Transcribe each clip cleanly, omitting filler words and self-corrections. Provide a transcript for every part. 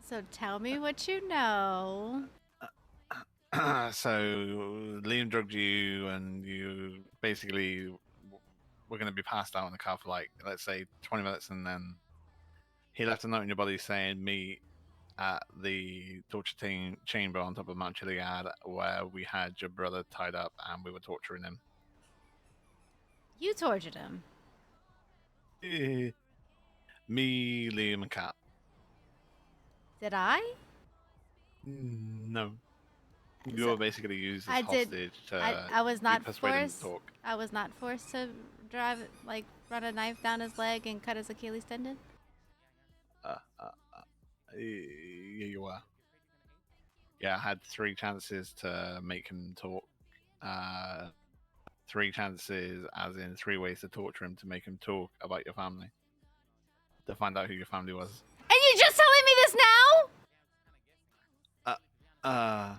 So tell me what you know. So Liam drugged you, and you basically were going to be passed out in the car for like, let's say, 20 minutes, and then he left a note in your body saying, "Meet at the torture chamber on top of Mount Chiliad, where we had your brother tied up and we were torturing him." You tortured him. Me, Liam, and Kat. Did I? No, you So were basically used as I did. hostage I to I was be not persuaded him to forced. talk. I was not forced to drive like run a knife down his leg and cut his Achilles tendon. Uh, uh, yeah, you were. Yeah, I had three chances to make him talk. Uh, three chances, as in three ways to torture him to make him talk about your family, to find out who your family was. And you just telling me this Uh, uh.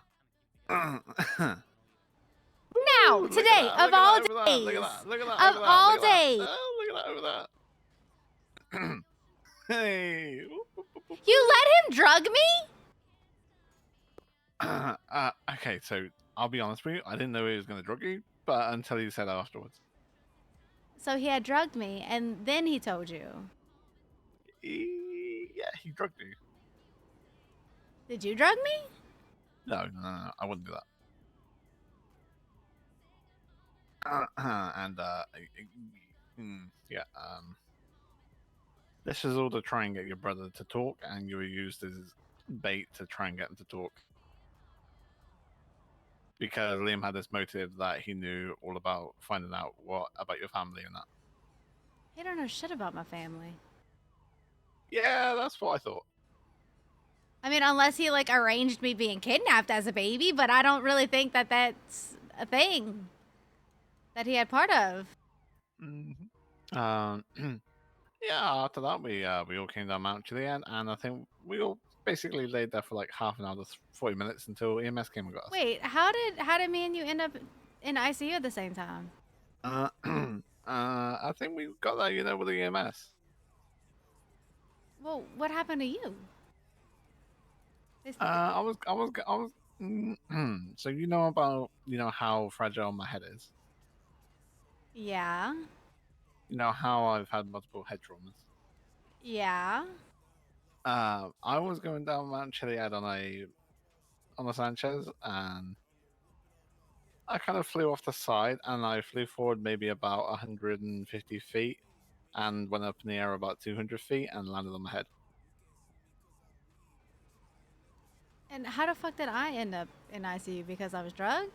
now? Now, Ooh, look at today, that! of Look at that all over there! Look at days, that! Look at that of over there! all Look at that! days, Oh, look at that over there! Hey! you let him drug me? Okay, so I'll be honest with you. I didn't know he was going to drug you, but until you said afterwards. So he had drugged me, and then he told you. Yeah, he drugged you. Did you drug me? No, I wouldn't do that. And yeah, this is all to try and get your brother to talk, and you were used as bait to try and get him to talk. Because Liam had this motive that he knew all about finding out what about your family and that. He don't know shit about my family. Yeah, that's what I thought. I mean, unless he like arranged me being kidnapped as a baby, but I don't really think that that's a thing that he had part of. Mm-hmm. Yeah. After that, we all came down Mount Chiliad, and I think we all basically laid there for like half an hour to 40 minutes until EMS came and got us. Wait, how did me and you end up in ICU at the same time? I think we got there, with the EMS. Well, what happened to you? This, I was. So you know about how fragile my head is. yeah, You know how I've had multiple head traumas. yeah. I was going down Mount Chiliad on a Sanchez, and I kind of flew off the side, and I flew forward maybe about 150 feet, and went up in the air about 200 feet, and landed on my head. And how the fuck did I end up in ICU? Because I was drugged?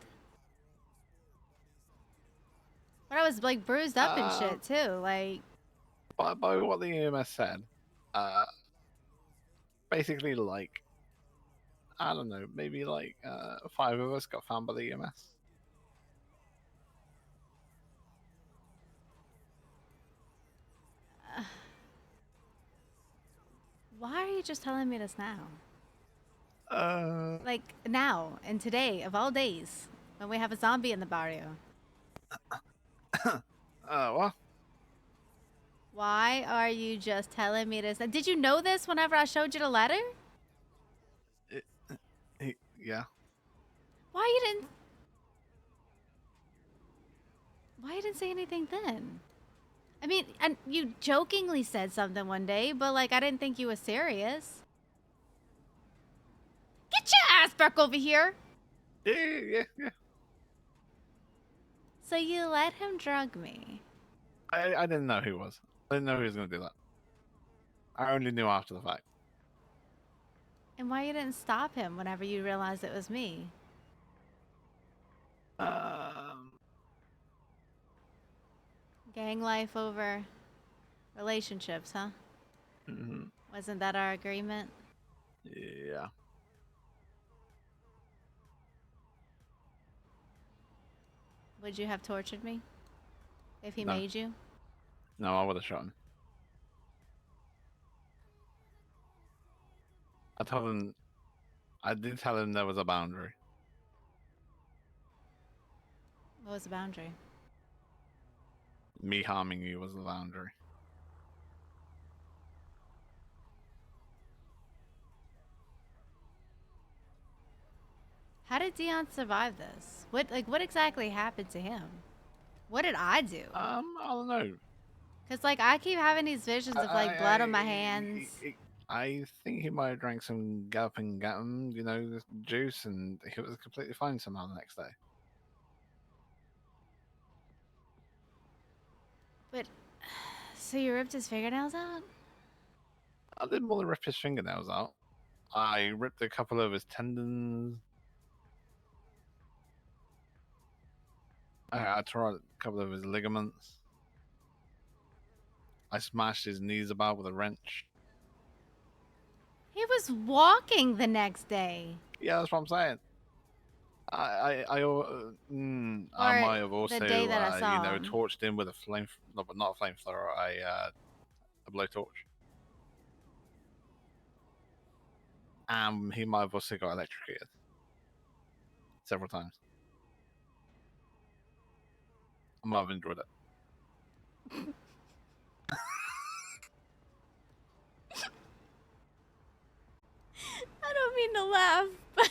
But I was like bruised up and Uh, shit too. Like, by what the EMS said, uh, basically like I don't know, maybe like five of us got found by the EMS. why are you just telling me this now? Uh, Like now and today of all days, when we have a zombie in the barrio. well, Why are you just telling me this? Did you know this whenever I showed you the letter? it, yeah. Why you didn't? Why you didn't say anything then? I mean, and you jokingly said something one day, but like I didn't think you were serious. Get your ass back over here. Yeah. So you let him drug me. I didn't know who was. I didn't know who was going to do that. I only knew after the fact. And why you didn't stop him whenever you realized it was me? Um, Gang life over relationships, huh? mm-hmm. Wasn't that our agreement? Yeah. Would you have tortured me if he No, made you? no, I would have shot him. I told him. I did tell him there was a boundary. What was the boundary? Me harming you was the boundary. How did Dion survive this? What exactly happened to him? What did I do? I don't know. Cause like I keep having these visions of like blood on my hands. I think he might have drank some galloping gatum, this juice, and he was completely fine somehow the next day. But so you ripped his fingernails out? I didn't more than rip his fingernails out. I ripped a couple of his tendons. I tore out a couple of his ligaments. I smashed his knees about with a wrench. He was walking the next day. Yeah, that's what I'm saying. I Or might have the also, day that I saw him. torched him with a flame, no, but not a flamethrower, a blowtorch. He might have also got electrocuted several times. I might have enjoyed it. I don't mean to laugh, but